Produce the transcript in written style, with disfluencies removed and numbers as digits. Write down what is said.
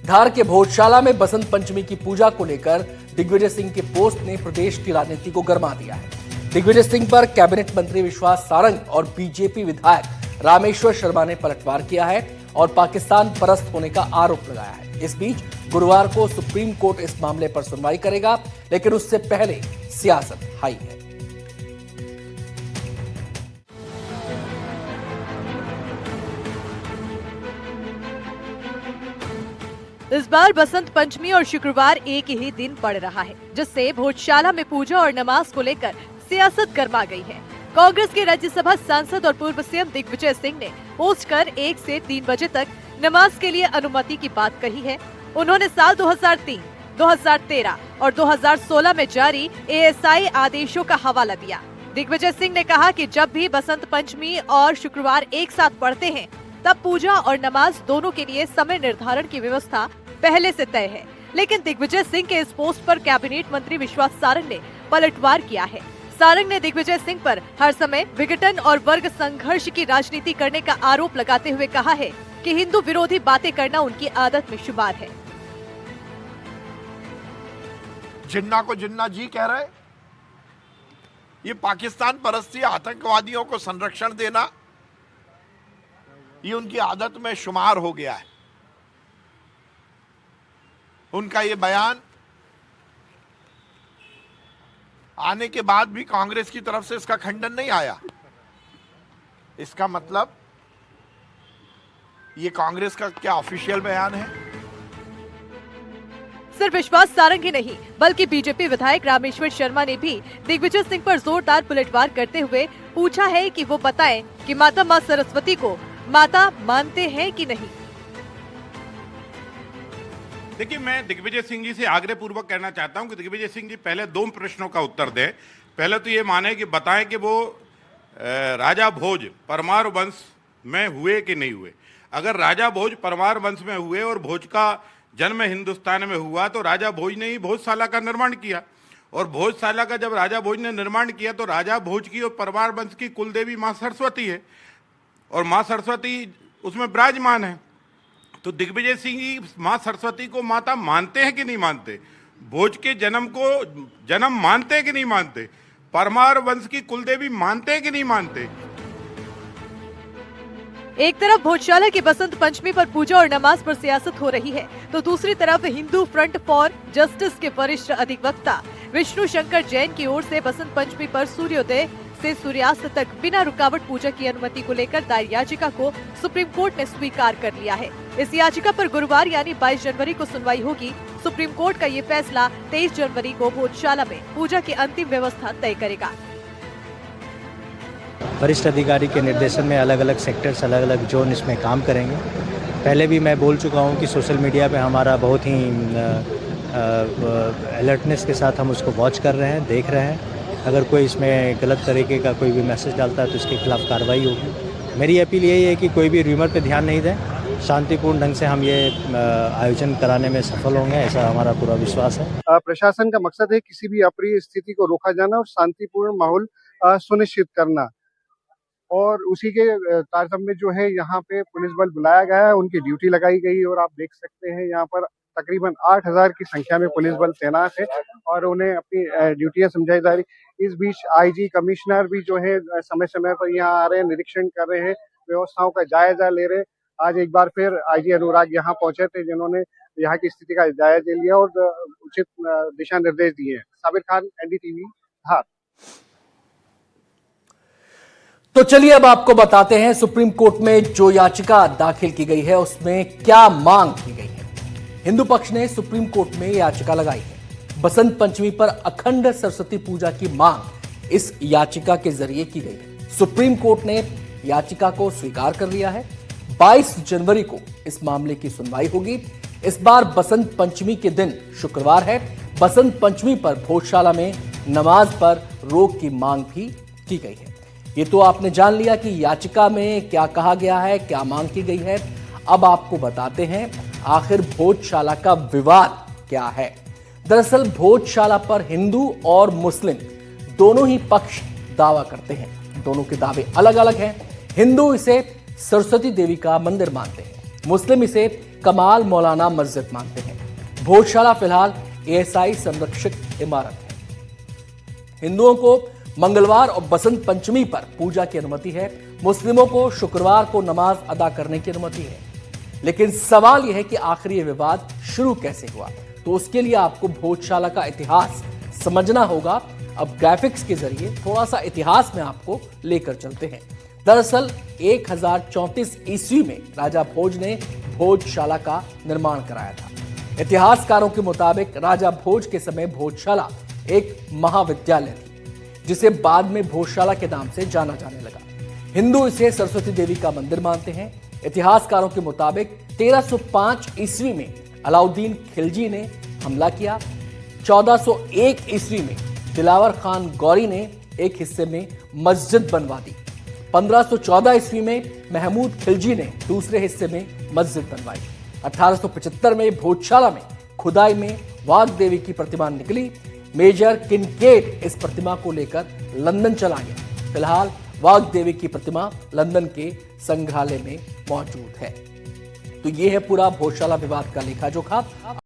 धार के भोजशाला में बसंत पंचमी की पूजा को लेकर दिग्विजय सिंह के पोस्ट ने प्रदेश की राजनीति को गरमा दिया है। दिग्विजय सिंह पर कैबिनेट मंत्री विश्वास सारंग और बीजेपी विधायक रामेश्वर शर्मा ने पलटवार किया है और पाकिस्तान परस्त होने का आरोप लगाया है। इस बीच गुरुवार को सुप्रीम कोर्ट इस मामले पर सुनवाई करेगा, लेकिन उससे पहले सियासत हाई है। इस बार बसंत पंचमी और शुक्रवार एक ही दिन पड़ रहा है, जिससे भोजशाला में पूजा और नमाज को लेकर सियासत गर्मा गई है। कांग्रेस के राज्यसभा सांसद और पूर्व सीएम दिग्विजय सिंह ने पोस्ट कर 1 से 3 बजे तक नमाज के लिए अनुमति की बात कही है। उन्होंने साल 2003, 2013 और 2016 में जारी ASI आदेशों का हवाला दिया। दिग्विजय सिंह ने कहा कि जब भी बसंत पंचमी और शुक्रवार एक साथ पड़ते हैं, तब पूजा और नमाज दोनों के लिए समय निर्धारण की व्यवस्था पहले से तय है। लेकिन दिग्विजय सिंह के इस पोस्ट पर कैबिनेट मंत्री विश्वास सारंग ने पलटवार किया है। सारंग ने दिग्विजय सिंह पर हर समय विघटन और वर्ग संघर्ष की राजनीति करने का आरोप लगाते हुए कहा है कि हिंदू विरोधी बातें करना उनकी आदत में शुमार है। जिन्ना को जिन्ना जी कह रहे, ये पाकिस्तान परस्ती आतंकवादियों को संरक्षण देना, ये उनकी आदत में शुमार हो गया है। उनका ये बयान आने के बाद भी कांग्रेस की तरफ से इसका खंडन नहीं आया। इसका मतलब ये कांग्रेस का क्या ऑफिशियल बयान है? सिर्फ विश्वास सारंग ही नहीं, बल्कि बीजेपी विधायक रामेश्वर शर्मा ने भी दिग्विजय सिंह पर जोरदार पलटवार करते हुए पूछा है कि वो बताएं कि माता सरस्वती को माता मानते हैं कि नहीं। देखिए, मैं दिग्विजय सिंह जी से आग्रह पूर्वक कहना चाहता हूं कि दिग्विजय सिंह जी पहले 2 प्रश्नों का उत्तर दें। पहले तो ये माने कि बताएं कि वो राजा भोज परमार वंश में हुए कि नहीं हुए। अगर राजा भोज परमार वंश में हुए और भोज का जन्म हिंदुस्तान में हुआ, तो राजा भोज ने ही भोजशाला का निर्माण किया, और भोजशाला का जब राजा भोज ने निर्माण किया तो राजा भोज की और परमार वंश की कुलदेवी माँ सरस्वती है, और माँ सरस्वती उसमें विराजमान है। तो दिग्विजय सिंह जी माँ सरस्वती को माता मानते हैं कि नहीं मानते? भोज के जन्म मानते हैं कि नहीं मानते? परमार वंश की कुलदेवी मानते हैं कि नहीं मानते? एक तरफ भोजशाला की बसंत पंचमी पर पूजा और नमाज पर सियासत हो रही है, तो दूसरी तरफ हिंदू फ्रंट फॉर जस्टिस के वरिष्ठ अधिवक्ता विष्णु शंकर जैन की ओर से बसंत पंचमी पर सूर्योदय से सूर्यास्त तक बिना रुकावट पूजा की अनुमति को लेकर दायर याचिका को सुप्रीम कोर्ट ने स्वीकार कर लिया है। इस याचिका पर गुरुवार यानी 22 जनवरी को सुनवाई होगी। सुप्रीम कोर्ट का ये फैसला 23 जनवरी को भोजशाला में पूजा की अंतिम व्यवस्था तय करेगा। वरिष्ठ अधिकारी के निर्देशन में अलग अलग सेक्टर्स, अलग अलग जोन इसमें काम करेंगे। पहले भी मैं बोल चुका हूँ कि सोशल मीडिया पे हमारा बहुत ही अलर्टनेस के साथ हम उसको वॉच कर रहे हैं, देख रहे हैं। अगर कोई इसमें गलत तरीके का कोई भी मैसेज डालता है तो इसके खिलाफ कार्रवाई होगी। मेरी अपील यही है कि कोई भी र्यूमर पे ध्यान नहीं दें, शांतिपूर्ण ढंग से हम ये आयोजन कराने में सफल होंगे, ऐसा हमारा पूरा विश्वास है। प्रशासन का मकसद है किसी भी अप्रिय स्थिति को रोका जाना और शांतिपूर्ण माहौल सुनिश्चित करना, और उसी के तारतम्य जो है यहाँ पे पुलिस बल बुलाया गया है, उनकी ड्यूटी लगाई गई, और आप देख सकते हैं यहाँ पर तकरीबन 8000 की संख्या में पुलिस बल तैनात है और उन्हें अपनी ड्यूटियां समझाई जा रही। इस बीच आईजी कमिश्नर भी जो है समय समय पर यहाँ आ रहे हैं, निरीक्षण कर रहे हैं, व्यवस्थाओं का जायजा ले रहे हैं। आज एक बार फिर आईजी अनुराग यहाँ पहुंचे थे, जिन्होंने यहाँ की स्थिति का जायजा लिया और उचित दिशा निर्देश दिए हैं। साबिर खान, NDTV, धार। तो चलिए अब आपको बताते हैं सुप्रीम कोर्ट में जो याचिका दाखिल की गई है उसमें क्या मांग की गई है। हिंदू पक्ष ने सुप्रीम कोर्ट में याचिका लगाई है। बसंत पंचमी पर अखंड सरस्वती पूजा की मांग इस याचिका के जरिए की गई है। सुप्रीम कोर्ट ने याचिका को स्वीकार कर लिया है। 22 जनवरी को इस मामले की सुनवाई होगी। इस बार बसंत पंचमी के दिन शुक्रवार है। बसंत पंचमी पर भोजशाला में नमाज पर रोक की मांग भी की गई है। ये तो आपने जान लिया कि याचिका में क्या कहा गया है, क्या मांग की गई है। अब आपको बताते हैं आखिर भोजशाला का विवाद क्या है। दरअसल भोजशाला पर हिंदू और मुस्लिम दोनों ही पक्ष दावा करते हैं। दोनों के दावे अलग अलग हैं। हिंदू इसे सरस्वती देवी का मंदिर मानते हैं, मुस्लिम इसे कमाल मौलाना मस्जिद मानते हैं। भोजशाला फिलहाल एएसआई संरक्षित इमारत है। हिंदुओं को मंगलवार और बसंत पंचमी पर पूजा की अनुमति है। मुस्लिमों को शुक्रवार को नमाज अदा करने की अनुमति है। लेकिन सवाल यह है कि आखिर ये विवाद शुरू कैसे हुआ, तो उसके लिए आपको भोजशाला का इतिहास समझना होगा। अब ग्राफिक्स के जरिए थोड़ा सा इतिहास में आपको लेकर चलते हैं। दरअसल 1034 ईस्वी में राजा भोज ने भोजशाला का निर्माण कराया था। इतिहासकारों के मुताबिक राजा भोज के समय भोजशाला एक महाविद्यालय थी, जिसे बाद में भोजशाला के नाम से जाना जाने लगा। हिंदू इसे सरस्वती देवी का मंदिर मानते हैं। इतिहासकारों के मुताबिक 1305 ईस्वी में अलाउद्दीन खिलजी ने हमला किया। 1401 ईस्वी में दिलावर खान गौरी ने एक हिस्से में मस्जिद बनवा दी। 1514 ईस्वी में महमूद खिलजी ने दूसरे हिस्से में मस्जिद बनवाई। 1875 में भोजशाला में खुदाई में वाघ देवी की प्रतिमा निकली। मेजर किनकेट इस प्रतिमा को लेकर लंदन चला गया। फिलहाल वाघ देवी की प्रतिमा लंदन के संग्रहालय में मौजूद है। तो यह है पूरा भोजशाला विवाद का लेखा जोखा।